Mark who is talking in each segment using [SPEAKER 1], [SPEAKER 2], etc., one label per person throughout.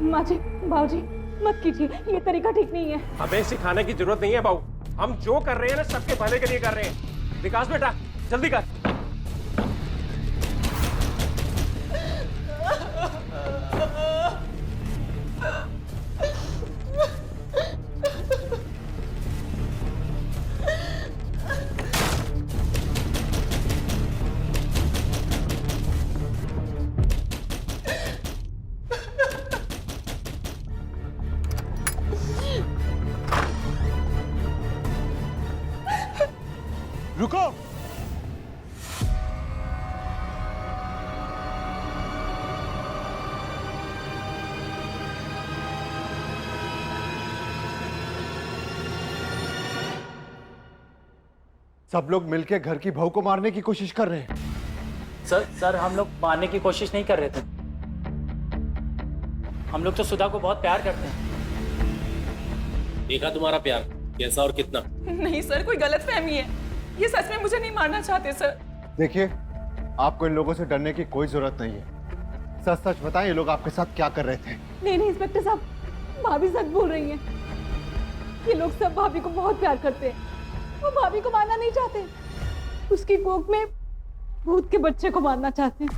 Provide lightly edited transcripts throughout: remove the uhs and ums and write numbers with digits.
[SPEAKER 1] माँ जी, बाबूजी मत कीजिए, ये तरीका ठीक नहीं है।
[SPEAKER 2] हमें सिखाने की जरूरत नहीं है बाबू, हम जो कर रहे हैं ना सबके भले के लिए कर रहे हैं। विकास बेटा जल्दी कर।
[SPEAKER 3] रुको। सब लोग मिलकर घर की बहू को मारने की कोशिश कर रहे हैं।
[SPEAKER 4] सर हम लोग मारने की कोशिश नहीं कर रहे थे। हम लोग तो सुधा को बहुत प्यार करते हैं।
[SPEAKER 2] देखा तुम्हारा प्यार कैसा और कितना।
[SPEAKER 5] नहीं सर, कोई गलतफहमी है। ये सच में मुझे नहीं मारना चाहते सर।
[SPEAKER 3] देखिए, आपको इन लोगों से डरने की कोई जरूरत नहीं है। सच सच बताएं, ये लोग आपके साथ क्या कर रहे थे?
[SPEAKER 1] नहीं इंस्पेक्टर साहब, भाभी सच बोल रही हैं। ये लोग सब भाभी को बहुत प्यार करते हैं। वो भाभी को मारना नहीं चाहते, उसकी कोख में भूत के बच्चे को मारना चाहते हैं।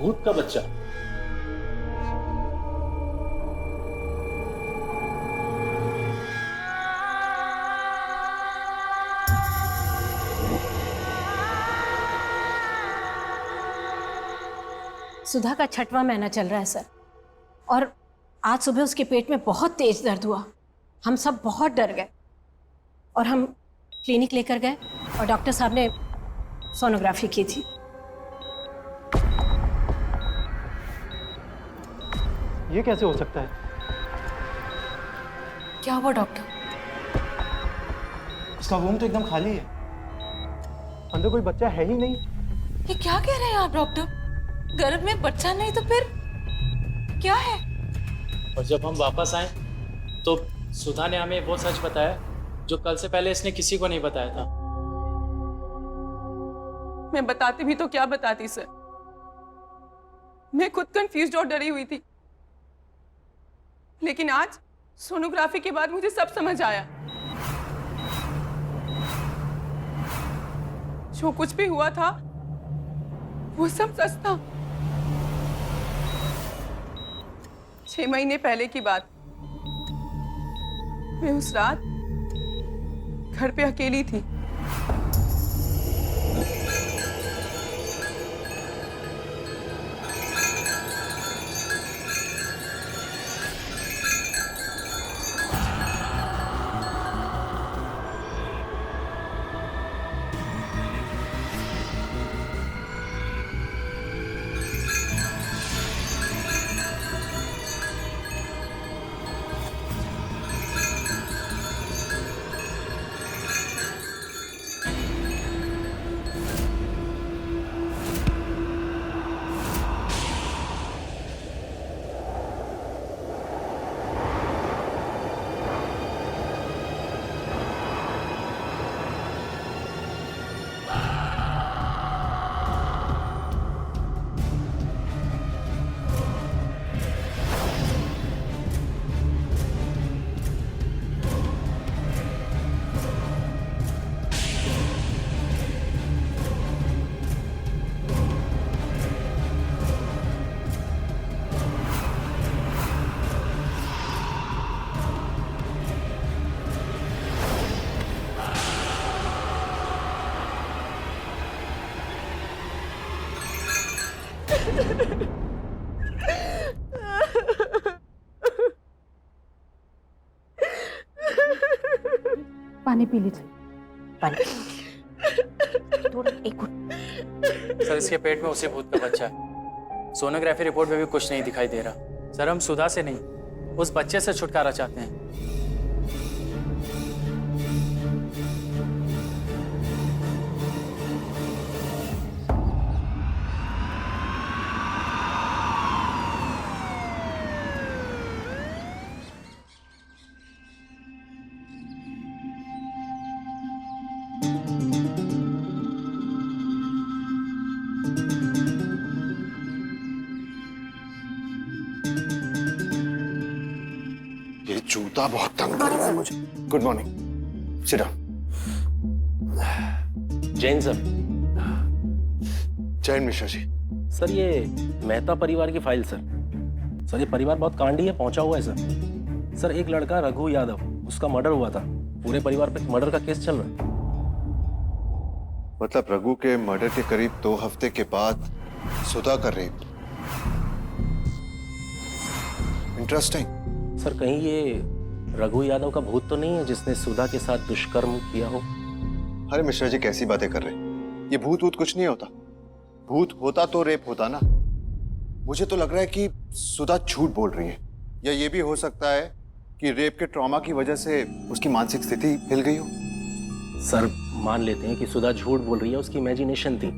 [SPEAKER 2] भूत का बच्चा?
[SPEAKER 6] सुधा का 6वां महीना चल रहा है सर, और आज सुबह उसके पेट में बहुत तेज दर्द हुआ। हम सब बहुत डर गए और हम क्लिनिक लेकर गए और डॉक्टर साहब ने सोनोग्राफी की थी।
[SPEAKER 7] ये कैसे हो सकता है?
[SPEAKER 5] क्या हुआ डॉक्टर?
[SPEAKER 7] इसका वूम तो एकदम खाली है, अंदर कोई बच्चा है ही नहीं।
[SPEAKER 5] ये क्या कह रहे हैं आप डॉक्टर? गर्भ में बच्चा नहीं तो फिर क्या है?
[SPEAKER 4] और जब हम वापस आए तो सुधा ने हमें वो सच बताया जो कल से पहले इसने किसी को नहीं बताया था।
[SPEAKER 5] मैं बताती भी तो क्या बताती सर। मैं खुद कंफ्यूज और डरी हुई थी, लेकिन आज सोनोग्राफी के बाद मुझे सब समझ आया। जो कुछ भी हुआ था वो सब सच था। 6 महीने पहले की बात। मैं उस रात घर पे अकेली थी।
[SPEAKER 1] पानी पी लीजिए।
[SPEAKER 6] पानी थोड़ा एक घुट।
[SPEAKER 4] सर इसके पेट में उसी भूत का बच्चा है। सोनोग्राफी रिपोर्ट में भी कुछ नहीं दिखाई दे रहा। सर हम सुधा से नहीं, उस बच्चे से छुटकारा चाहते हैं।
[SPEAKER 3] जूता बहुत तंग कर रहा है मुझे। Good morning, sit down.
[SPEAKER 8] Jain sir.
[SPEAKER 3] Jain Mishra ji.
[SPEAKER 8] Sir ये मेहता परिवार की फाइल सर। सर ये परिवार बहुत कांडी है, पहुंचा हुआ है सर। सर एक लड़का रघु यादव, उसका मर्डर हुआ था। पूरे परिवार पे मर्डर का केस चल रहा है।
[SPEAKER 3] मतलब रघु के मर्डर के करीब 2 हफ्ते के बाद सुधा का रेप। इंटरेस्टिंग।
[SPEAKER 8] सर कहीं ये रघु यादव का भूत तो नहीं है जिसने सुधा के साथ दुष्कर्म किया हो?
[SPEAKER 3] अरे मिश्रा जी कैसी बातें कर रहे हैं? ये भूत कुछ नहीं होता। भूत होता तो रेप होता ना। मुझे तो लग रहा है कि सुधा झूठ बोल रही है, या ये भी हो सकता है कि रेप के ट्रॉमा की वजह से उसकी मानसिक स्थिति हिल गई हो।
[SPEAKER 8] सर मान लेते हैं कि सुधा झूठ बोल रही है, उसकी इमेजिनेशन थी,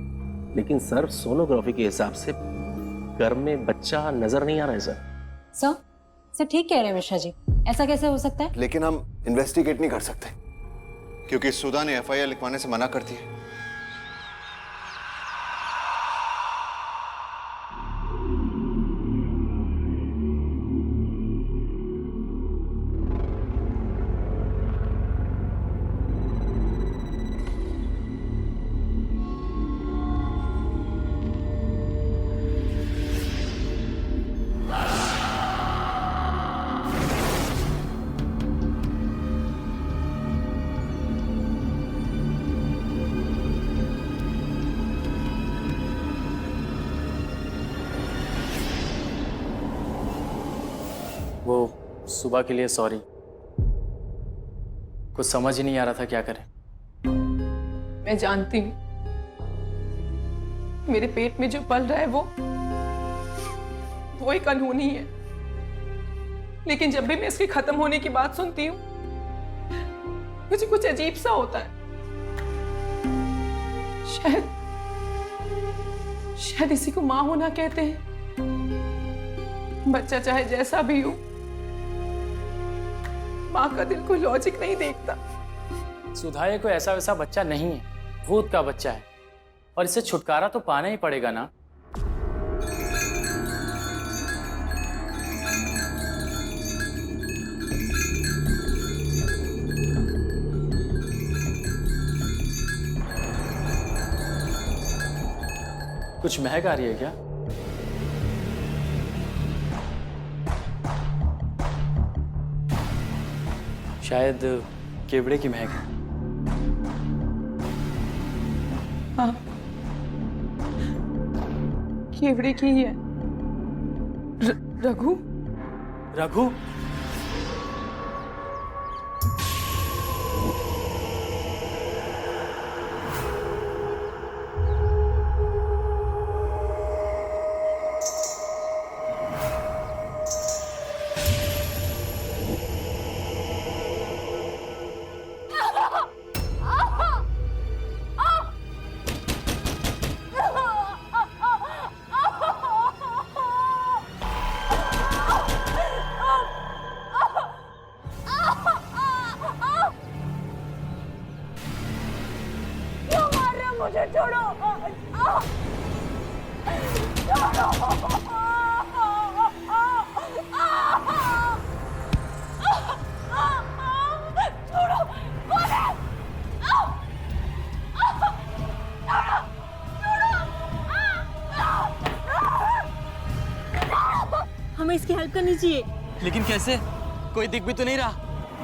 [SPEAKER 8] लेकिन सर सोनोग्राफी के हिसाब से घर में बच्चा नजर नहीं आ रहा है सर।
[SPEAKER 6] सर ठीक कह रहे हैं मिश्रा जी, ऐसा कैसे हो सकता है?
[SPEAKER 3] लेकिन हम इन्वेस्टिगेट नहीं कर सकते क्योंकि सुधा ने एफआईआर लिखवाने से मना कर दिया।
[SPEAKER 4] वो सुबह के लिए सॉरी। कुछ समझ ही नहीं आ रहा था क्या करें।
[SPEAKER 5] मैं जानती हूँ मेरे पेट में जो पल रहा है वो एक अनहोनी है, लेकिन जब भी मैं इसके खत्म होने की बात सुनती हूँ मुझे कुछ अजीब सा होता है। शायद इसी को माँ होना कहते हैं। बच्चा चाहे जैसा भी हो, माँ का दिल कोई लॉजिक नहीं देखता।
[SPEAKER 4] सुधा ये कोई ऐसा वैसा बच्चा नहीं है, भूत का बच्चा है, और इससे छुटकारा तो पाना ही पड़ेगा ना। कुछ महक आ रही है क्या? शायद केवड़े की महक है।
[SPEAKER 5] हाँ, केवड़े की ही है। रघु?
[SPEAKER 4] रघु?
[SPEAKER 1] मुझे छोड़ो,
[SPEAKER 9] हमें इसकी हेल्प करनी चाहिए।
[SPEAKER 4] लेकिन कैसे? कोई दिख भी तो नहीं रहा।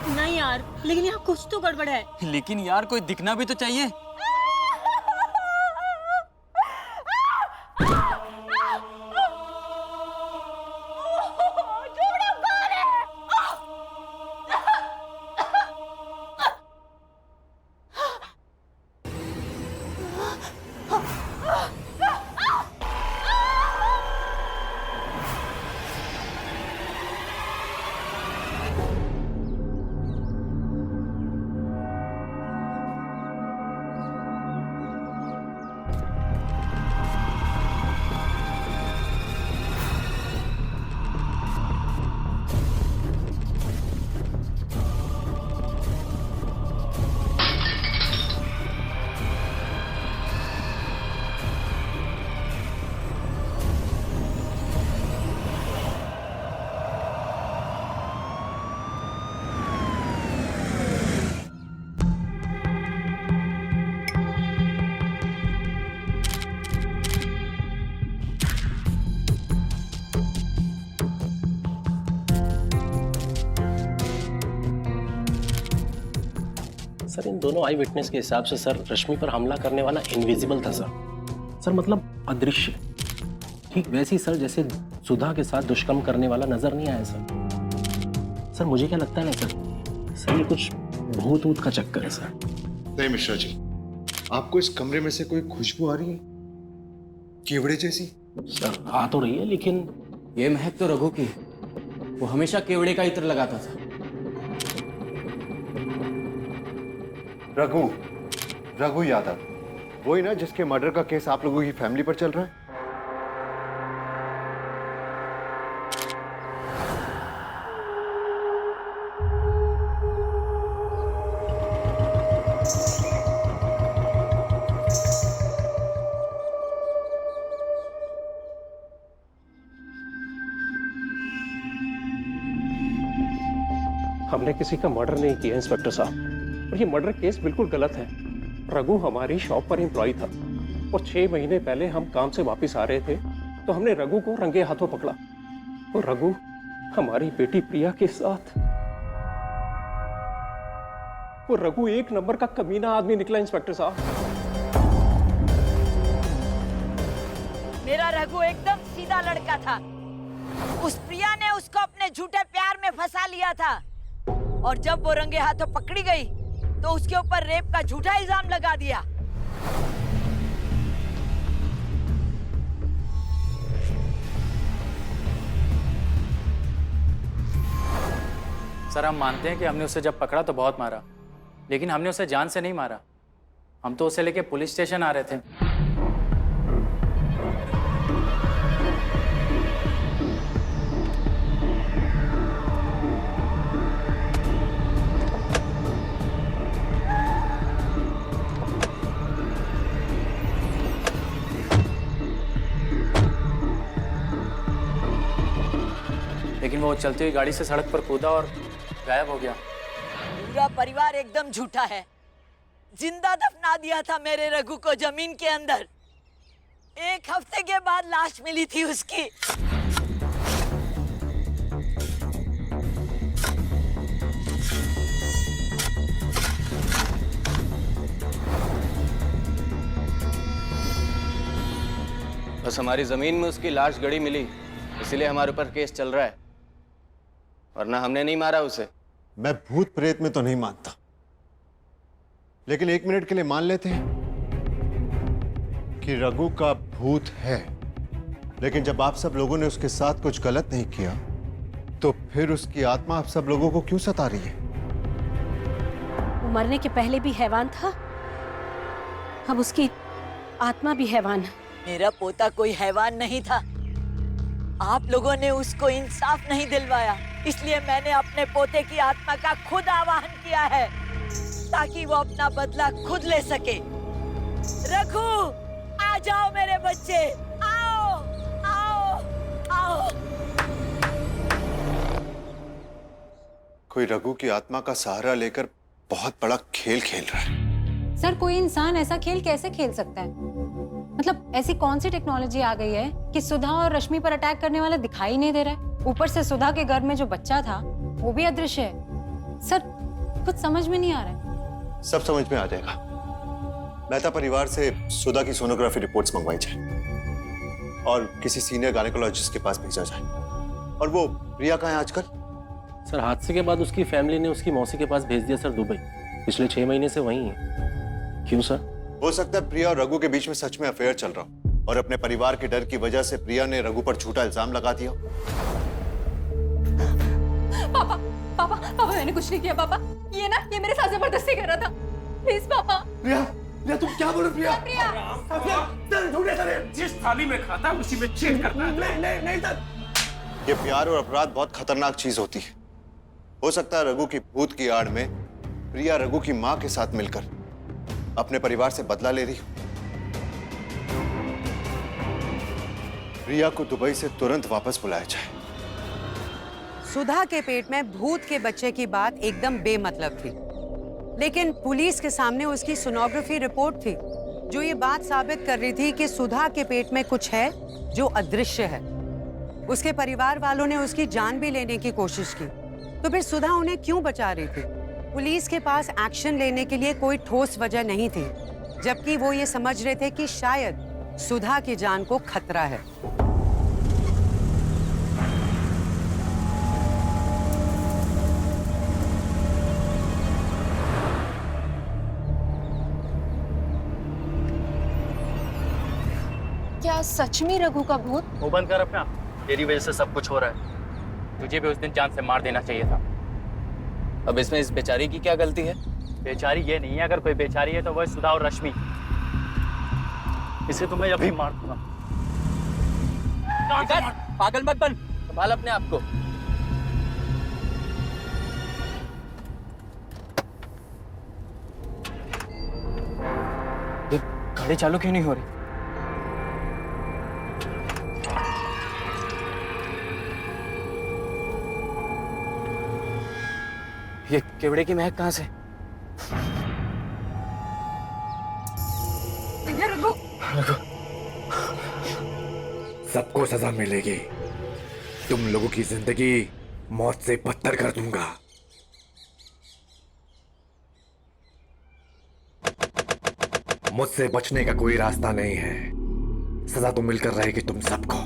[SPEAKER 9] नहीं यार, लेकिन यहाँ कुछ तो गड़बड़ है।
[SPEAKER 4] लेकिन यार कोई दिखना भी तो चाहिए।
[SPEAKER 8] सर इन दोनों आई विटनेस के हिसाब से सर रश्मि पर हमला करने वाला इनविजिबल था सर। सर मतलब अदृश्य, ठीक वैसे ही सर जैसे सुधा के साथ दुष्कर्म करने वाला नजर नहीं आया सर। सर मुझे क्या लगता है ना सर ये कुछ भूत ऊत का चक्कर है सर।
[SPEAKER 3] नहीं मिश्रा जी, आपको इस कमरे में से कोई खुशबू आ रही है केवड़े जैसी?
[SPEAKER 8] सर आ तो रही है लेकिन
[SPEAKER 10] ये महक तो रघु की है। वो हमेशा केवड़े का इत्र लगाता था।
[SPEAKER 3] रघु यादव, वही ना जिसके मर्डर का केस आप लोगों की फैमिली पर चल रहा है?
[SPEAKER 2] हमने किसी का मर्डर नहीं किया इंस्पेक्टर साहब, और ये मर्डर केस बिल्कुल गलत है। रघु हमारी शॉप पर एम्प्लॉय था और 6 महीने पहले हम काम से वापस आ रहे थे तो हमने रघु को रंगे हाथों पकड़ा और रघु हमारी बेटी प्रिया के साथ। वो रघु एक नंबर का कमीना आदमी निकला इंस्पेक्टर साहब।
[SPEAKER 11] मेरा रघु एकदम सीधा लड़का था। उस प्रिया ने उसको अपने झूठे प्यार में फंसा लिया था और जब वो रंगे हाथों पकड़ी गई तो उसके ऊपर रेप का झूठा इल्जाम लगा दिया।
[SPEAKER 4] सर हम मानते हैं कि हमने उसे जब पकड़ा तो बहुत मारा, लेकिन हमने उसे जान से नहीं मारा। हम तो उसे लेके पुलिस स्टेशन आ रहे थे। लेकिन वो चलती हुई गाड़ी से सड़क पर कूदा और गायब हो गया।
[SPEAKER 11] पूरा परिवार एकदम झूठा है। जिंदा दफना दिया था मेरे रघु को जमीन के अंदर। 1 हफ्ते के बाद लाश मिली थी उसकी।
[SPEAKER 10] बस हमारी जमीन में उसकी लाश गड़ी मिली, इसीलिए हमारे ऊपर केस चल रहा है, वरना हमने नहीं मारा उसे।
[SPEAKER 3] मैं भूत प्रेत में तो नहीं मानता, लेकिन 1 मिनट के लिए मान लेते हैं कि रघु का भूत है। लेकिन जब आप सब लोगों ने उसके साथ कुछ गलत नहीं किया तो फिर उसकी आत्मा आप सब लोगों को क्यों सता रही है?
[SPEAKER 6] वो मरने के पहले भी हैवान था, अब उसकी आत्मा भी हैवान है।
[SPEAKER 11] मेरा पोता कोई हैवान नहीं था। आप लोगों ने उसको इंसाफ नहीं दिलवाया, इसलिए मैंने अपने पोते की आत्मा का खुद आवाहन किया है ताकि वो अपना बदला खुद ले सके। रघु, आ जाओ मेरे बच्चे, आओ आओ आओ।
[SPEAKER 3] कोई रघु की आत्मा का सहारा लेकर बहुत बड़ा खेल खेल रहा है।
[SPEAKER 12] सर कोई इंसान ऐसा खेल कैसे खेल सकता है? मतलब ऐसी कौन सी टेक्नोलॉजी आ गई है कि सुधा और रश्मि पर अटैक करने वाला दिखाई नहीं दे रहा है? ऊपर से सुधा के घर में जो बच्चा था वो भी अदृश्य है। सर कुछ समझ में नहीं आ रहा है।
[SPEAKER 3] सब समझ में आ जाएगा। मेहता परिवार से सुधा की सोनोग्राफी रिपोर्ट्स मंगवाई जाए और किसी सीनियर गायनेकोलॉजिस्ट के पास भेजा जाए। और वो प्रिया कहाँ है आजकल?
[SPEAKER 8] सर हादसे के बाद उसकी फैमिली ने उसकी मौसी के पास भेज दिया सर दुबई। पिछले 6 महीने से वहीं है। क्यों सर?
[SPEAKER 3] हो सकता है प्रिया और रघु के बीच में सच में अफेयर चल रहा हो और अपने परिवार के डर की वजह से प्रिया ने रघु पर झूठा इल्जाम लगा दिया।
[SPEAKER 12] पापा पापा पापा मैंने कुछ नहीं किया पापा। ये मेरे साथ जबरदस्ती कर रहा था। प्लीज पापा।
[SPEAKER 3] प्रिया तुम क्या बोल रहे हो?
[SPEAKER 12] प्रिया
[SPEAKER 2] जिस थाली में खाता है उसी में छेद करता है।
[SPEAKER 3] नहीं सर, ये प्यार और अपराध बहुत खतरनाक चीज होती है। हो सकता है रघु की भूत की आड़ में प्रिया रघु की मां के साथ मिलकर अपने परिवार से बदला ले रही हो। प्रिया को दुबई से तुरंत वापस बुलाया जाए।
[SPEAKER 13] सुधा के पेट में भूत के बच्चे की बात एकदम बेमतलब थी, लेकिन पुलिस के सामने उसकी सोनोग्राफी रिपोर्ट थी जो ये बात साबित कर रही थी कि सुधा के पेट में कुछ है जो अदृश्य है। उसके परिवार वालों ने उसकी जान भी लेने की कोशिश की, तो फिर सुधा उन्हें क्यों बचा रही थी? पुलिस के पास एक्शन लेने के लिए कोई ठोस वजह नहीं थी, जबकि वो ये समझ रहे थे कि शायद सुधा की जान को खतरा है।
[SPEAKER 12] क्या सच में रघु का भूत?
[SPEAKER 4] वो बंद कर अपना, तेरी वजह से सब कुछ हो रहा है। तुझे भी उस दिन जान से मार देना चाहिए था।
[SPEAKER 10] अब इसमें इस बेचारी की क्या गलती है?
[SPEAKER 4] बेचारी ये नहीं है, अगर कोई बेचारी है तो वह सुधा और रश्मि। इसे तो मैं अभी मार दूंगा।
[SPEAKER 10] पागल मत बन, संभाल अपने आप को।
[SPEAKER 4] ये गाड़ी चालू क्यों नहीं हो रही? ये केवड़े की महक कहाँ से?
[SPEAKER 14] सबको सजा मिलेगी। तुम लोगों की जिंदगी मौत से बदतर कर दूंगा। मुझसे बचने का कोई रास्ता नहीं है। सजा तो मिलकर रहेगी तुम सबको।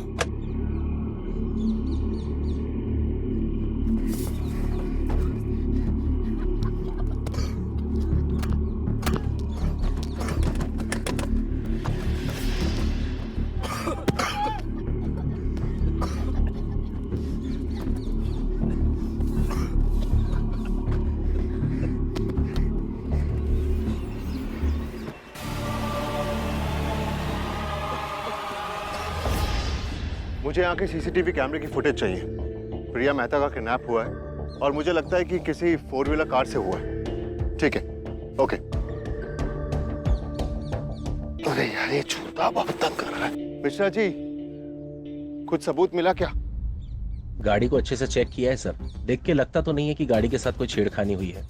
[SPEAKER 3] मुझे यहाँ के सीसीटीवी कैमरे की फुटेज चाहिए। प्रिया मेहता का किडनैप हुआ है और मुझे लगता है कि किसी 4 व्हीलर कार से हुआ है। ठीक है, ओके। अरे यार, ये छोटा बहुत तंग कर रहा है। मिश्रा जी, कुछ सबूत मिला क्या?
[SPEAKER 8] गाड़ी को अच्छे से चेक किया है सर। देख के लगता तो नहीं है कि गाड़ी के साथ कोई छेड़खानी हुई है।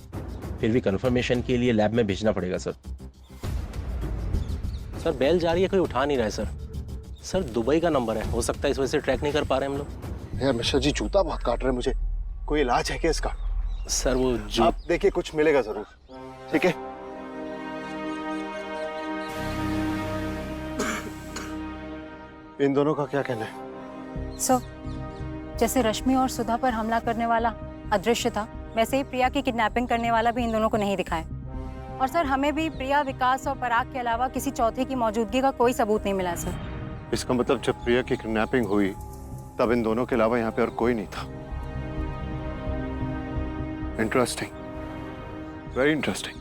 [SPEAKER 8] फिर भी कंफर्मेशन के लिए लैब में भेजना पड़ेगा सर। सर बेल जा रही है, कोई उठा नहीं रहा है सर। सर दुबई का नंबर है, हो सकता है इस वजह से ट्रैक नहीं कर पा रहे हम लोग।
[SPEAKER 3] यार मिश्रा जी, जूता बहुत काट रहा है मुझे। कोई इलाज है क्या इसका?
[SPEAKER 8] सर वो जो
[SPEAKER 3] आप देखिए, कुछ मिलेगा जरूर। ठीक है। इन दोनों का क्या कहना है?
[SPEAKER 12] सर, जैसे रश्मि और सुधा पर हमला करने वाला अदृश्य था, वैसे ही प्रिया की किडनैपिंग करने वाला भी इन दोनों को नहीं दिखाया। और सर हमें भी प्रिया, विकास और पराग के अलावा किसी चौथे की मौजूदगी का कोई सबूत नहीं मिला सर।
[SPEAKER 3] इसका मतलब जब प्रिया की किडनैपिंग हुई तब इन दोनों के अलावा यहाँ पे और कोई नहीं था। Interesting, very interesting.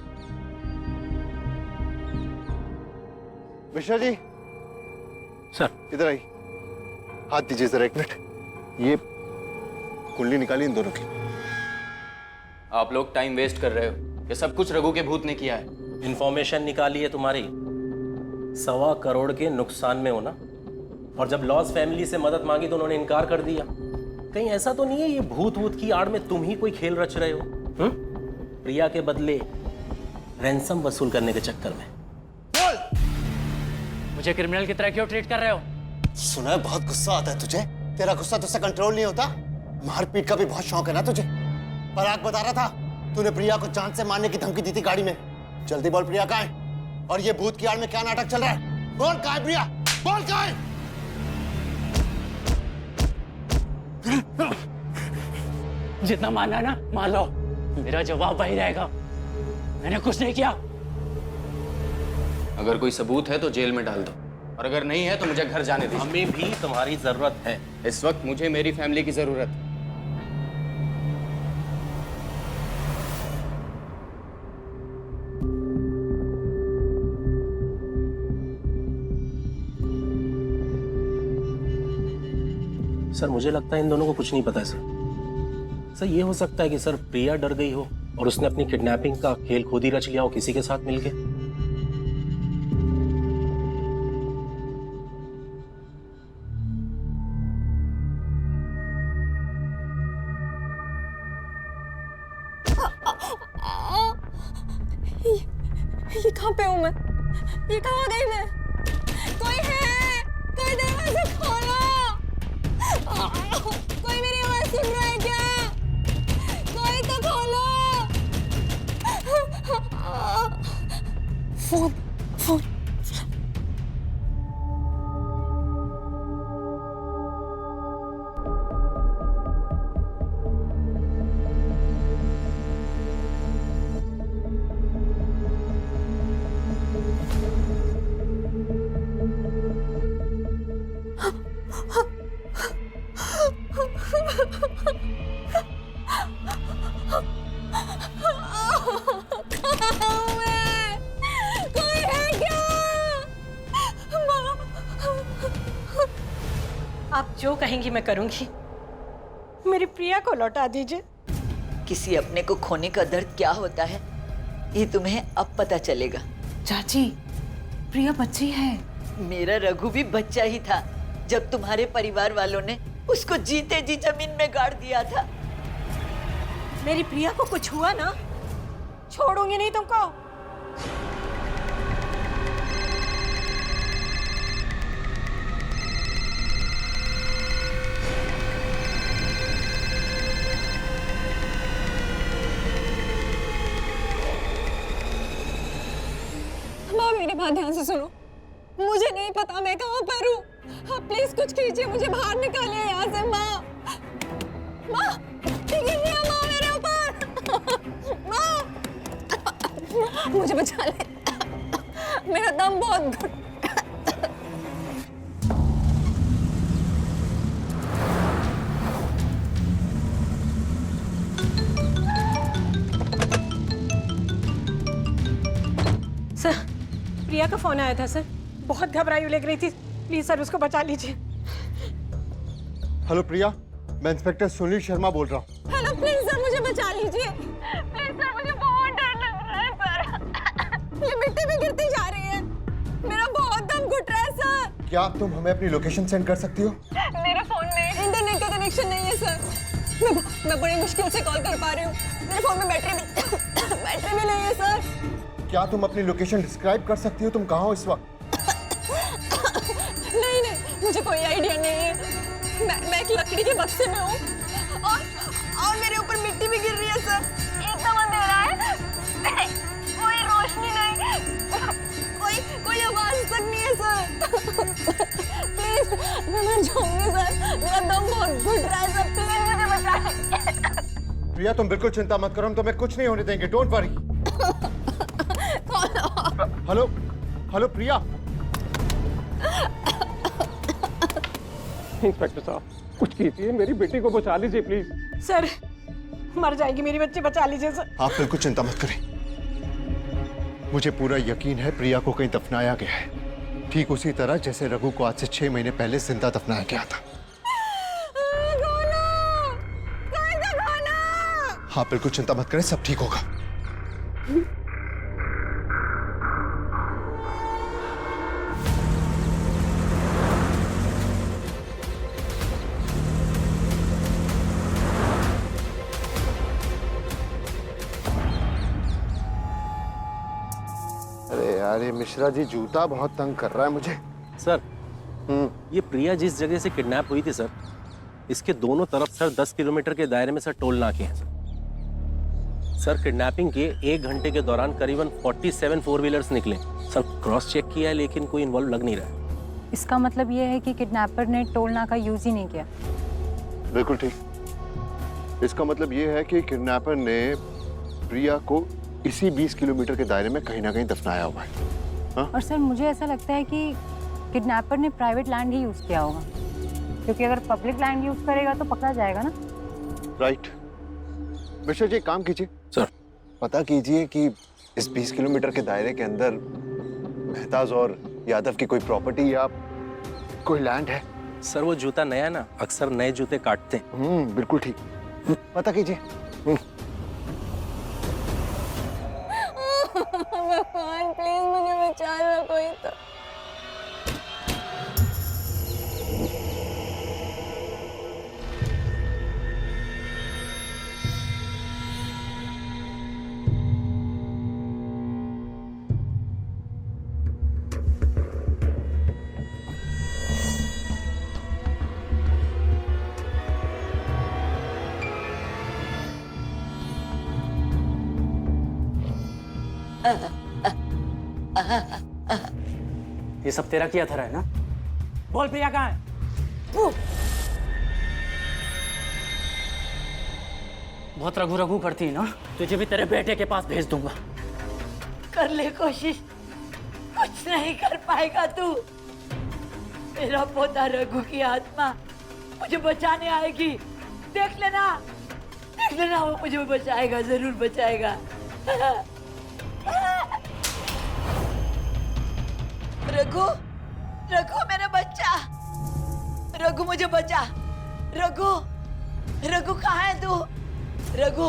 [SPEAKER 3] Mishra ji,
[SPEAKER 8] sir
[SPEAKER 3] इधर आई, हाथ दीजिए जरा, एक मिनट। ये कुंडली निकाली इन दोनों की।
[SPEAKER 10] आप लोग टाइम वेस्ट कर रहे हो। ये सब कुछ रघु के भूत ने किया है।
[SPEAKER 8] इंफॉर्मेशन निकाली है तुम्हारी। 1.25 करोड़ के नुकसान में हो ना, और जब लॉस फैमिली से मदद मांगी तो उन्होंने इनकार कर दिया। कहीं ऐसा तो नहीं है ये भूत वूत की आड़ में तुम ही कोई खेल रच रहे हो? प्रिया के बदले रैंसम वसूल करने के चक्कर में।
[SPEAKER 4] मुझे क्रिमिनल की तरह क्यों ट्रीट कर रहे हो?
[SPEAKER 3] सुना है बहुत गुस्सा आता है तुझे। तेरा गुस्सा तुझसे कंट्रोल नहीं होता। मारपीट का भी बहुत शौक है ना तुझे। पराग बता रहा था तूने प्रिया को जान से मारने की धमकी दी थी गाड़ी में। जल्दी बोल, प्रिया कहाँ है? और ये भूत की आड़ में क्या नाटक चल रहा है? बोल कहाँ है प्रिया? बोल कहाँ है?
[SPEAKER 4] जितना मानना है ना मान लो, मेरा जवाब वही रहेगा। मैंने कुछ नहीं किया।
[SPEAKER 10] अगर कोई सबूत है तो जेल में डाल दो, और अगर नहीं है तो मुझे घर जाने दीजिए।
[SPEAKER 8] हमें भी तुम्हारी जरूरत है।
[SPEAKER 10] इस वक्त मुझे मेरी फैमिली की जरूरत है।
[SPEAKER 8] सर मुझे लगता है इन दोनों को कुछ नहीं पता है सर। सर ये हो सकता है कि सर प्रिया डर गई हो और उसने अपनी किडनैपिंग का खेल खुद ही रच लिया हो किसी के साथ मिलके।
[SPEAKER 9] ये कहाँ पे हूँ मैं? ये कहाँ गई मैं? कोई है? कोई दरवाजा खोलो! कोई मेरी आवाज सुन रहा है क्या? कोई तो खोलो! फोन फोन
[SPEAKER 6] आप जो कहेंगी मैं करूंगी। मेरी प्रिया को लौटा दीजिए।
[SPEAKER 11] किसी अपने को खोने का दर्द क्या होता है ये तुम्हें अब पता चलेगा।
[SPEAKER 12] चाची, प्रिया बच्ची है।
[SPEAKER 11] मेरा रघु भी बच्चा ही था जब तुम्हारे परिवार वालों ने उसको जीते जी जमीन में गाड़ दिया था।
[SPEAKER 6] मेरी प्रिया को कुछ हुआ ना, छोड़ूंगी नहीं तुमको।
[SPEAKER 9] माँ मेरी बात ध्यान से सुनो, मुझे नहीं पता मैं कहाँ पर हूँ। आप प्लीज कुछ कीजिए, मुझे बाहर निकालिए यहाँ से। माँ माँ गिर रही है माँ मेरे ऊपर। माँ मुझे बचा ले, मेरा दम बहुत घुट।
[SPEAKER 6] सर, प्रिया का फोन आया था सर, बहुत घबराई हुई लग रही थी। प्लीज सर उसको बचा लीजिए।
[SPEAKER 3] हेलो प्रिया, मैं इंस्पेक्टर सुनील शर्मा बोल रहा हूँ।
[SPEAKER 9] हेलो प्लीज सर मुझे बचा लीजिए। प्लीज सर मुझे बहुत डर लग रहा है सर। ये मिट्टी भी गिरती जा रही है, मेरा बहुत दम घुट रहा है सर।
[SPEAKER 3] क्या तुम हमें अपनी लोकेशन सेंड कर सकती हो?
[SPEAKER 9] मेरे फोन में इंटरनेट का कनेक्शन नहीं है सर। मैं बड़ी मुश्किल से कॉल कर पा रही हूँ। मेरे फोन में बैटरी भी नहीं है सर।
[SPEAKER 3] क्या तुम अपनी लोकेशन डिस्क्राइब कर सकती हो? तुम कहाँ हो इस वक्त?
[SPEAKER 9] नहीं, मुझे कोई आइडिया नहीं है। मैं एक लकड़ी के बक्से में हूँ और मेरे ऊपर मिट्टी भी गिर रही है सर। एकदम अंधेरा है, कोई रोशनी नहीं, कोई आवाज तक नहीं है सर। प्लीज मैं मर जाऊंगी सर, मेरा दम बहुत घुट रहा है सर। प्लीज मुझे बचाइए।
[SPEAKER 3] प्रिया तुम बिल्कुल चिंता मत करो, हम तुम्हें कुछ नहीं होने देंगे। Don't worry. Hello hello Priya.
[SPEAKER 2] Inspector साहब कुछ कीजिए, मेरी बेटी को बचा लीजिए प्लीज।
[SPEAKER 6] सर मर जाएगी मेरी बच्ची, बचा लीजिए सर।
[SPEAKER 3] आप बिल्कुल चिंता मत करें, मुझे पूरा यकीन है प्रिया को कहीं दफनाया गया है, ठीक उसी तरह जैसे रघु को आज से 6 महीने पहले जिंदा दफनाया गया था। आप बिल्कुल चिंता मत करें, सब ठीक होगा। अरे यार ये मिश्रा जी जूता बहुत तंग कर रहा है मुझे।
[SPEAKER 8] सर ये प्रिया जिस जगह से किडनैप हुई थी सर, इसके दोनों तरफ सर 10 किलोमीटर के दायरे में सर टोल नाके हैं सर। किडनैपिंग के 1 घंटे के दौरान करीबन 47 4 व्हीलर्स निकले सर। क्रॉस चेक किया है लेकिन कोई इन्वॉल्व लग नहीं रहा है।
[SPEAKER 12] इसका मतलब ये है कि किडनैपर ने टोल नाका यूज ही नहीं किया।
[SPEAKER 3] बिल्कुल ठीक। इसका मतलब ये है कि किडनैपर ने प्रिया को इसी 20 किलोमीटर के दायरे में कहीं ना कहीं दफनाया हुआ है। हाँ?
[SPEAKER 12] और सर मुझे ऐसा लगता है कि किडनैपर ने प्राइवेट लैंड ही यूज किया होगा, क्योंकि अगर पब्लिक लैंड यूज करेगा तो पकड़ा जाएगा ना।
[SPEAKER 3] राइट। मिश्रा जी काम कीजिए
[SPEAKER 8] सर,
[SPEAKER 3] पता कीजिए कि इस 20 किलोमीटर के दायरे के अंदर मेहताज और यादव की कोई प्रॉपर्टी या कोई लैंड है।
[SPEAKER 8] सर वो जूता नया ना, अक्सर नए जूते काटते हैं।
[SPEAKER 3] बिल्कुल ठीक, पता कीजिए।
[SPEAKER 9] भगवान प्लीज मुझे बचा लो कोई तो।
[SPEAKER 4] ये सब तेरा किया धरा है ना? बोल प्रिया कहाँ है? बहुत रघु रघु करती है ना, तुझे भी तेरे बेटे के पास भेज दूंगा।
[SPEAKER 11] कर ले कोशिश, कुछ नहीं कर पाएगा तू। मेरा पोता रघु की आत्मा मुझे बचाने आएगी। देख लेना वो मुझे बचाएगा, जरूर बचाएगा। रघु, रघु मेरा बच्चा, रघु मुझे बचा। रघु, रघु कहाँ है तू? रघु,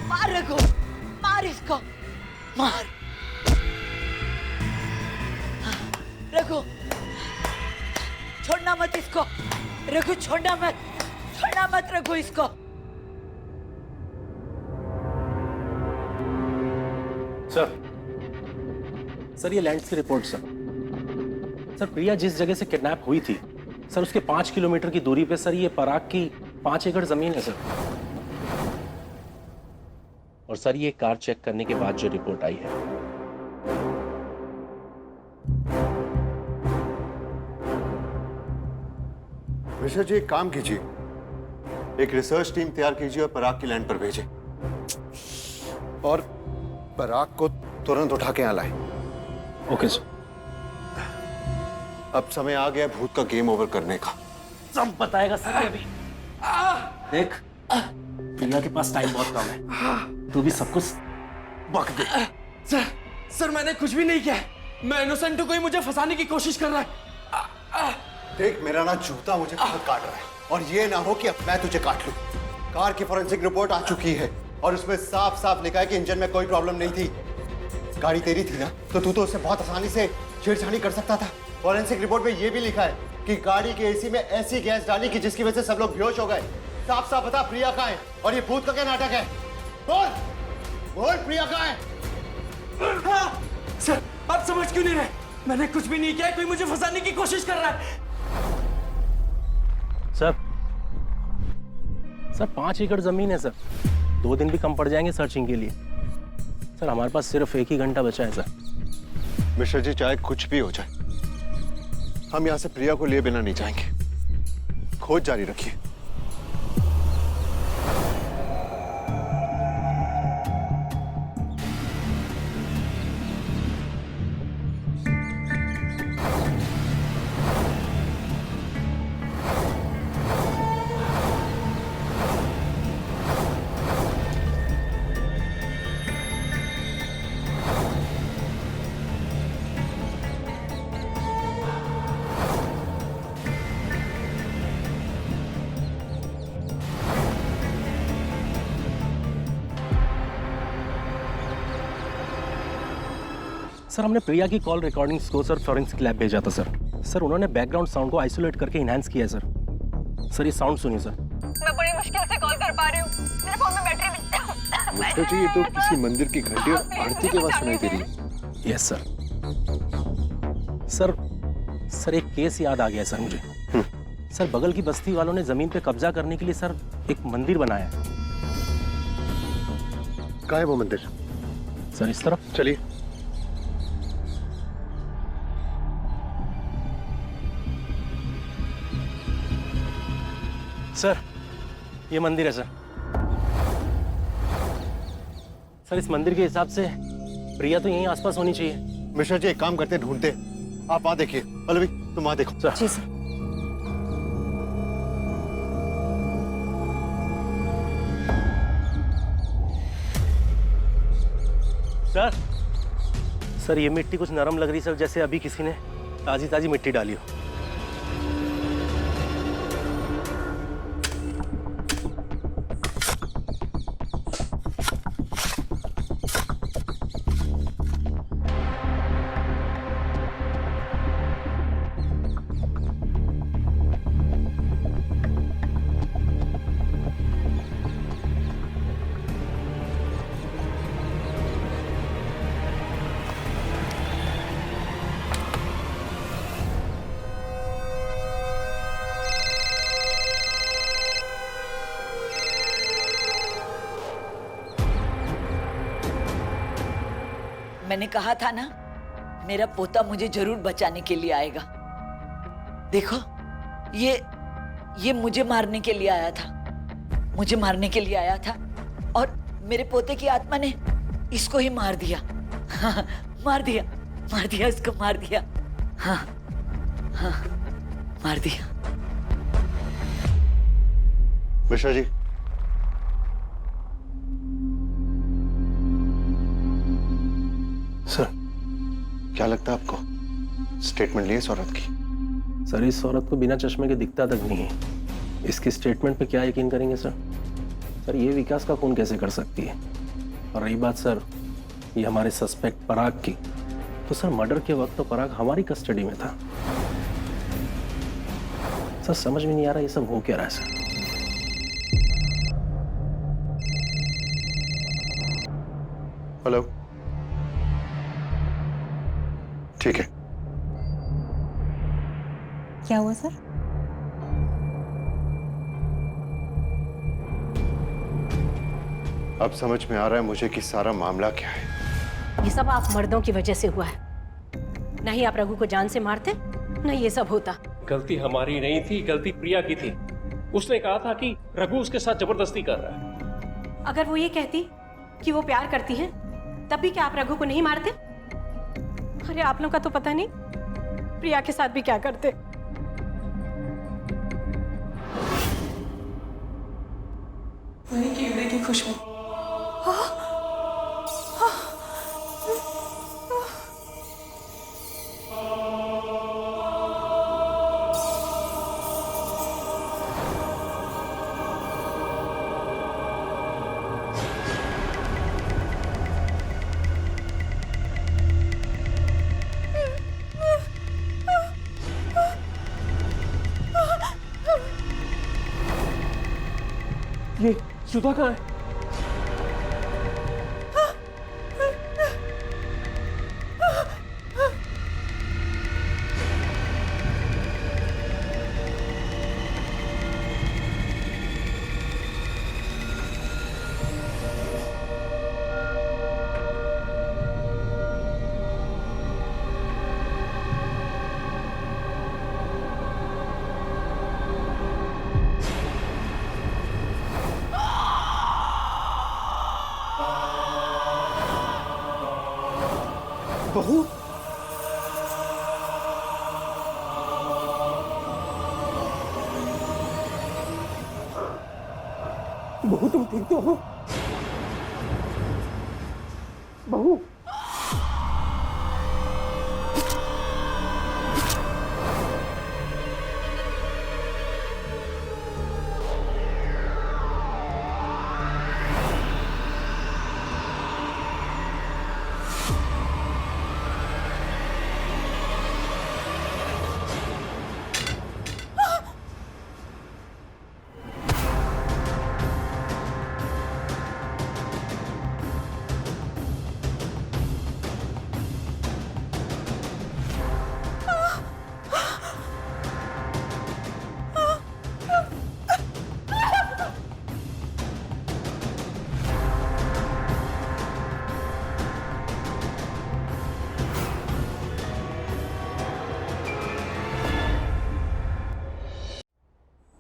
[SPEAKER 11] मार रघु, मार इसको, मार। रघु, छोड़ना मत इसको। रघु छोड़ना मत रघु इसको।
[SPEAKER 8] सर ये लैंड की रिपोर्ट सर प्रिया जिस जगह से किडनैप हुई थी सर, उसके 5 किलोमीटर की दूरी पे सर ये पराग की 5 एकड़ जमीन है सर। और सर ये कार चेक करने के बाद जो रिपोर्ट आई है।
[SPEAKER 3] मिश्रा जी एक काम कीजिए, एक रिसर्च टीम तैयार कीजिए और पराग की लैंड पर भेजिए और पराग को तुरंत उठा के यहाँ लाए।
[SPEAKER 8] Okay sir.
[SPEAKER 3] अब समय आ गया भूत का गेम ओवर करने का।
[SPEAKER 8] सब बताएगा सर अभी। देख प्रिया के पास टाइम बहुत कम है, तू भी सब कुछ बक दे।
[SPEAKER 15] सर मैंने कुछ भी नहीं किया है, मैं इनोसेंट हूं, कोई मुझे फंसाने की कोशिश कर रहा है।
[SPEAKER 3] देख मेरा ना जूता मुझे बहुत काट रहा है और ये ना हो कि अब मैं तुझे काट लूं। कार की फॉरेंसिक रिपोर्ट आ चुकी है और उसमें साफ साफ लिखा है कि इंजन में कोई प्रॉब्लम नहीं थी। गाड़ी तेरी थी ना, तो तू तो उससे बहुत आसानी से छेड़छाड़ी कर सकता था। फॉरेंसिक रिपोर्ट में ये भी लिखा है कि गाड़ी के एसी में ऐसी गैस डाली कि जिसकी वजह से सब लोग बेहोश हो गए। साफ साफ बता प्रिया कहाँ है और ये भूत का क्या नाटक है? बोल प्रिया कहाँ है?
[SPEAKER 15] सर आप समझ क्यों नहीं रहे? मैंने कुछ भी नहीं किया, कोई मुझे फंसाने की कोशिश कर रहा है।
[SPEAKER 8] सर 5 एकड़ जमीन है सर, 2 दिन भी कम पड़ जाएंगे सर्चिंग के लिए। सर हमारे पास सिर्फ 1 ही घंटा बचा है सर।
[SPEAKER 3] मिश्रा जी चाहे कुछ भी हो जाए, हम यहाँ से प्रिया को लिए बिना नहीं जाएंगे। खोज जारी रखिए।
[SPEAKER 8] सर हमने प्रिया की कॉल रिकॉर्डिंग्स को सर फॉरेंसिक लैब भेजा था सर उन्होंने बैकग्राउंड साउंड को आइसोलेट करके इनहैंस किया है सर ये साउंड सुनिए सर।
[SPEAKER 9] मैं बड़ी मुश्किल से कॉल कर पा रही हूँ, मेरे फोन में बैटरी भी।
[SPEAKER 3] मिश्रा जी ये तो किसी मंदिर की घंटी और आरती की आवाज सुनाई दे रही है।
[SPEAKER 8] यस सर एक केस याद आ गया सर मुझे। सर बगल की बस्ती वालों ने जमीन पे कब्जा करने के लिए सर एक मंदिर बनाया है।
[SPEAKER 3] कहाँ है वो मंदिर?
[SPEAKER 8] सर इस तरफ
[SPEAKER 3] चलिए।
[SPEAKER 8] सर ये मंदिर है सर इस मंदिर के हिसाब से प्रिया तो यहीं आसपास होनी चाहिए।
[SPEAKER 3] मिश्रा जी एक काम करते ढूंढते, आप वहां देखिए। पल्लवी तुम वहां देखो।
[SPEAKER 8] जी सर ये मिट्टी कुछ नरम लग रही सर, जैसे अभी किसी ने ताजी ताजी मिट्टी डाली हो।
[SPEAKER 11] मैंने कहा था ना, मेरा पोता मुझे जरूर बचाने के लिए आएगा। देखो, ये मुझे मारने के लिए आया था, मुझे मारने के लिए आया था, और मेरे पोते की आत्मा ने इसको ही मार दिया। हाँ, मार दिया, इसको मार दिया। हाँ, हाँ, मार दिया।
[SPEAKER 3] मिश्रा जी,
[SPEAKER 8] सर,
[SPEAKER 3] क्या लगता है आपको? स्टेटमेंट ली इस औरत की?
[SPEAKER 8] सर, इस औरत को बिना चश्मे के दिखता तक नहीं है। इसकी स्टेटमेंट पे क्या यकीन करेंगे सर? सर, ये विकास का खून कैसे कर सकती है? और रही बात सर, ये हमारे सस्पेक्ट पराग की, तो सर मर्डर के वक्त तो पराग हमारी कस्टडी में था। सर, समझ में नहीं आ रहा ये सब हो क्या रहा है सर।
[SPEAKER 3] हेलो, ठीक है।
[SPEAKER 12] क्या हुआ सर?
[SPEAKER 3] अब समझ में आ रहा है मुझे कि सारा मामला क्या है।
[SPEAKER 6] ये सब आप मर्दों की वजह से हुआ है। नहीं आप रघु को जान से मारते, नहीं ये सब होता।
[SPEAKER 2] गलती हमारी नहीं थी, गलती प्रिया की थी। उसने कहा था कि रघु उसके साथ जबरदस्ती कर रहा है।
[SPEAKER 6] अगर वो ये कहती कि वो प्यार करती है, तब भी क्या आप रघु को नहीं मारते? अरे आप लोगों का तो पता नहीं प्रिया के साथ भी क्या करते।
[SPEAKER 5] वही कीड़े की खुशबू।
[SPEAKER 2] ये सुधा कहाँ है? बहू, बहू तुम ठीक तो हो? बहू,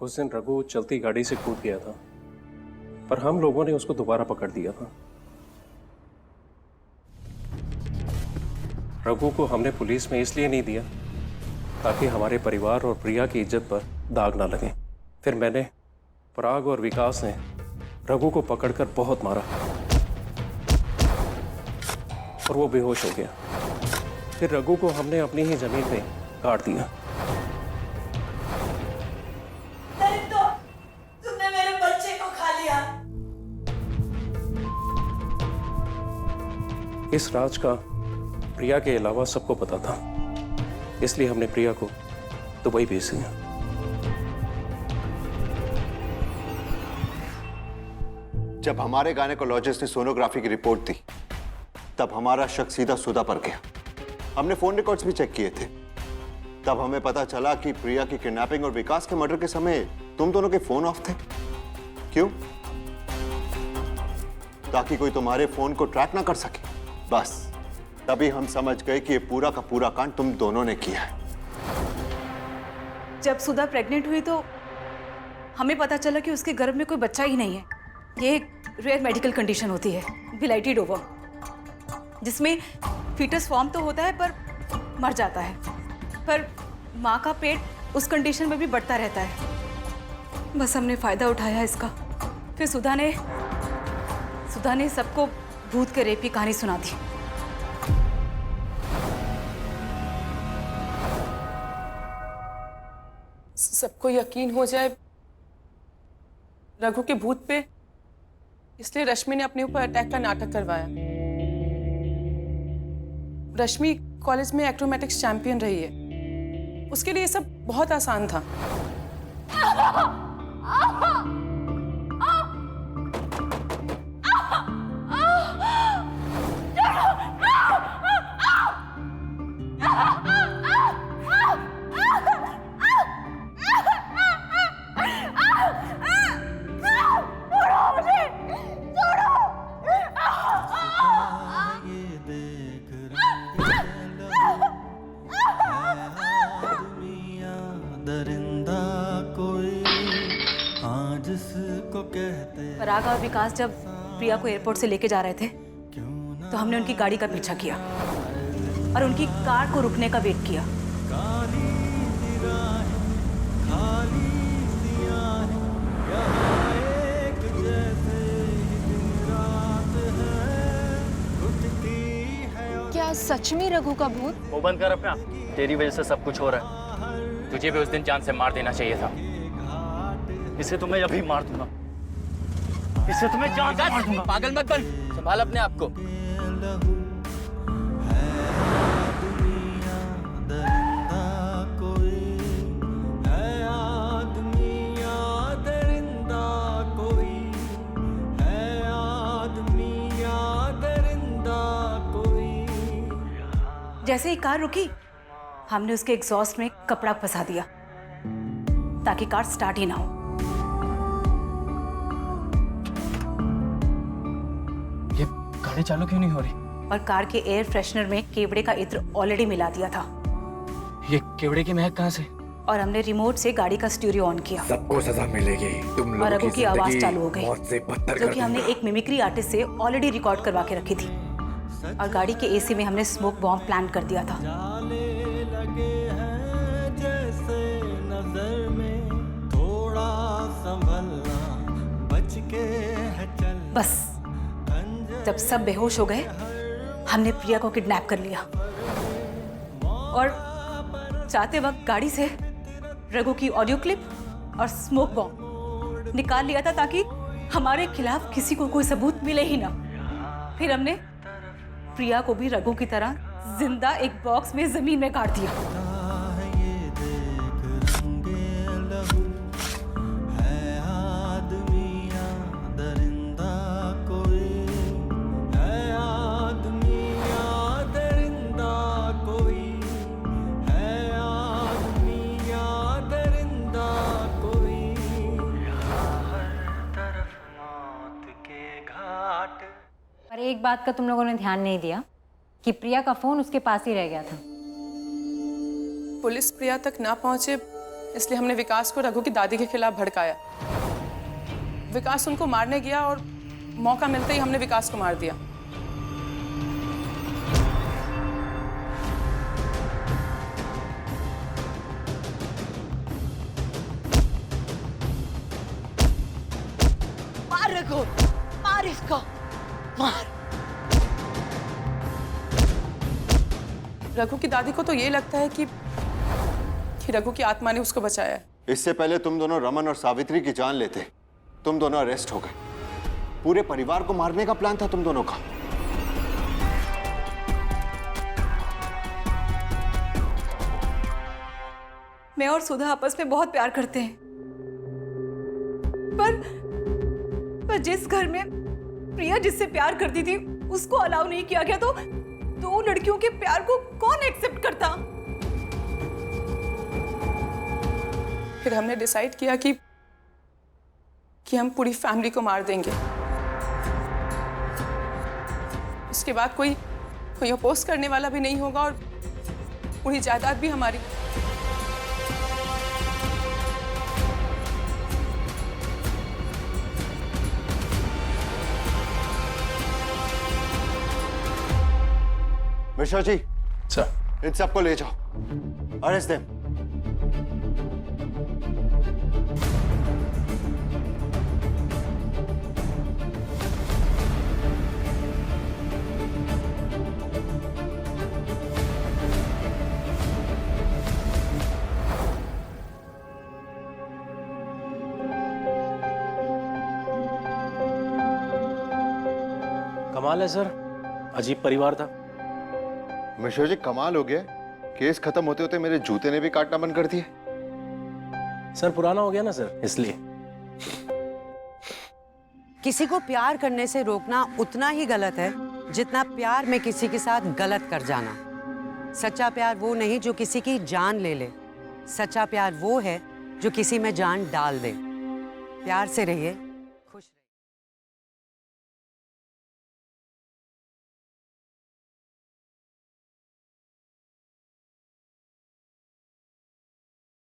[SPEAKER 2] उस दिन रघु चलती गाड़ी से कूद गया था, पर हम लोगों ने उसको दोबारा पकड़ दिया था। रघु को हमने पुलिस में इसलिए नहीं दिया ताकि हमारे परिवार और प्रिया की इज्जत पर दाग ना लगे। फिर मैंने, पराग और विकास ने रघु को पकड़कर बहुत मारा और वो बेहोश हो गया। फिर रघु को हमने अपनी ही जमीन पे काट दिया।
[SPEAKER 11] तुमने मेरे बच्चे को खा लिया।
[SPEAKER 2] इस राज का प्रिया के अलावा सबको पता था, इसलिए हमने प्रिया को दुबई भेज दिया।
[SPEAKER 3] जब हमारे गायनेकोलॉजिस्ट ने सोनोग्राफी की रिपोर्ट दी, तब हमारा शक सीधा सुधा पर गया। हमने फोन रिकॉर्ड्स भी चेक किए थे। तब हमें पता चला कि प्रिया की किडनैपिंग और विकास के मर्डर के समय तुम दोनों के फोन ऑफ थे। क्यों? ताकि कोई तुम्हारे फोन को ट्रैक ना कर सके। बस तभी हम समझ गए कि ये पूरा का पूरा कांड तुम दोनों ने किया है।
[SPEAKER 16] जब सुधा प्रेग्नेंट हुई तो हमें पता चला कि उसके गर्भ में कोई बच्चा ही नहीं है। ये एक रेयर मेडिकल कंडीशन होती है, बिलाइटेड ओवम, जिसमें फीटस फॉर्म तो होता है पर मर जाता है, पर माँ का पेट उस कंडीशन में भी बढ़ता रहता है। बस हमने फायदा उठाया इसका। फिर सुधा ने सबको भूत के रेप की कहानी सुना दी।
[SPEAKER 5] सबको यकीन हो जाए रघु के भूत पे, इसलिए रश्मि ने अपने ऊपर अटैक का नाटक करवाया। रश्मि कॉलेज में एक्रोबैटिक्स चैंपियन रही है, उसके लिए सब बहुत आसान था।
[SPEAKER 16] पराग और विकास जब प्रिया को एयरपोर्ट से लेके जा रहे थे तो हमने उनकी गाड़ी का पीछा किया और उनकी कार को रुकने का वेट किया।
[SPEAKER 9] क्या सच में रघु का भूत?
[SPEAKER 4] वो बंद कर अपना, तेरी वजह से सब कुछ हो रहा है। तुझे भी उस दिन जान से मार देना चाहिए था। इसे तो मैं अभी मार दूंगा, इसे तो मैं जान से मार दूंगा।
[SPEAKER 10] पागल मत बन, संभाल अपने आप को।
[SPEAKER 16] जैसे ही कार रुकी हमने उसके एग्जॉस्ट में कपड़ा फंसा दिया ताकि कार स्टार्ट ही ना हो।
[SPEAKER 4] ये गाड़ी चालू क्यों नहीं हो रही?
[SPEAKER 16] और कार के एयर फ्रेशनर में केवड़े का इत्र ऑलरेडी मिला दिया था।
[SPEAKER 4] ये केवड़े की महक कहाँ से?
[SPEAKER 16] और हमने रिमोट से गाड़ी का स्टीरियो ऑन किया।
[SPEAKER 14] सबको सजा मिलेगी। तुम लोगों
[SPEAKER 16] और रघु की आवाज चालू हो गई,
[SPEAKER 14] मौत से बदतर
[SPEAKER 16] जो
[SPEAKER 14] कर
[SPEAKER 16] कि हमने एक मिमिक्री आर्टिस्ट से ऑलरेडी रिकॉर्ड करवा के रखी थी। और गाड़ी के एसी में हमने स्मोक बॉम्ब प्लान कर दिया था। बस जब सब बेहोश हो गए हमने प्रिया को किडनैप कर लिया और जाते वक्त गाड़ी से रघु की ऑडियो क्लिप और स्मोक बॉम्ब निकाल लिया था ताकि हमारे खिलाफ किसी को कोई सबूत मिले ही ना। फिर हमने प्रिया को भी रघु की तरह जिंदा एक बॉक्स में जमीन में गाड़ दिया।
[SPEAKER 12] पर एक बात का तुम लोगों ने ध्यान नहीं दिया कि प्रिया का फोन उसके पास ही रह गया था।
[SPEAKER 5] पुलिस प्रिया तक ना पहुंचे इसलिए हमने विकास को रघु की दादी के खिलाफ भड़काया। विकास उनको मारने गया और मौका मिलते ही हमने विकास को मार दिया।
[SPEAKER 11] मार रघु, मार इसको, मार।
[SPEAKER 5] रघु की दादी को तो ये लगता है कि रघु की आत्मा ने उसको बचाया है।
[SPEAKER 3] इससे पहले तुम दोनों रमन और सावित्री की जान लेते, तुम दोनों अरेस्ट हो गए। पूरे परिवार को मारने का प्लान था तुम दोनों का।
[SPEAKER 16] मैं और सुधा आपस में बहुत प्यार करते हैं, पर जिस घर में प्रिया जिससे प्यार करती थी उसको अलाउ नहीं किया गया तो दो लड़कियों के प्यार को कौन एक्सेप्ट करता?
[SPEAKER 5] फिर हमने डिसाइड किया कि हम पूरी फैमिली को मार देंगे। उसके बाद कोई कोई अपोज करने वाला भी नहीं होगा और पूरी जायदाद भी हमारी।
[SPEAKER 3] मिश्रा जी,
[SPEAKER 8] सर
[SPEAKER 3] इन सबको ले जाओ, अरेस्ट देम।
[SPEAKER 8] कमाल है सर, अजीब परिवार था।
[SPEAKER 3] मिश्रा जी, कमाल हो गया, केस खत्म होते होते मेरे जूते ने भी काटना बंद कर दिए।
[SPEAKER 8] सर पुराना हो गया ना सर, इसलिए।
[SPEAKER 13] किसी को प्यार करने से रोकना उतना ही गलत है जितना प्यार में किसी के साथ गलत कर जाना। सच्चा प्यार वो नहीं जो किसी की जान ले ले, सच्चा प्यार वो है जो किसी में जान डाल दे। प्यार से रहिए,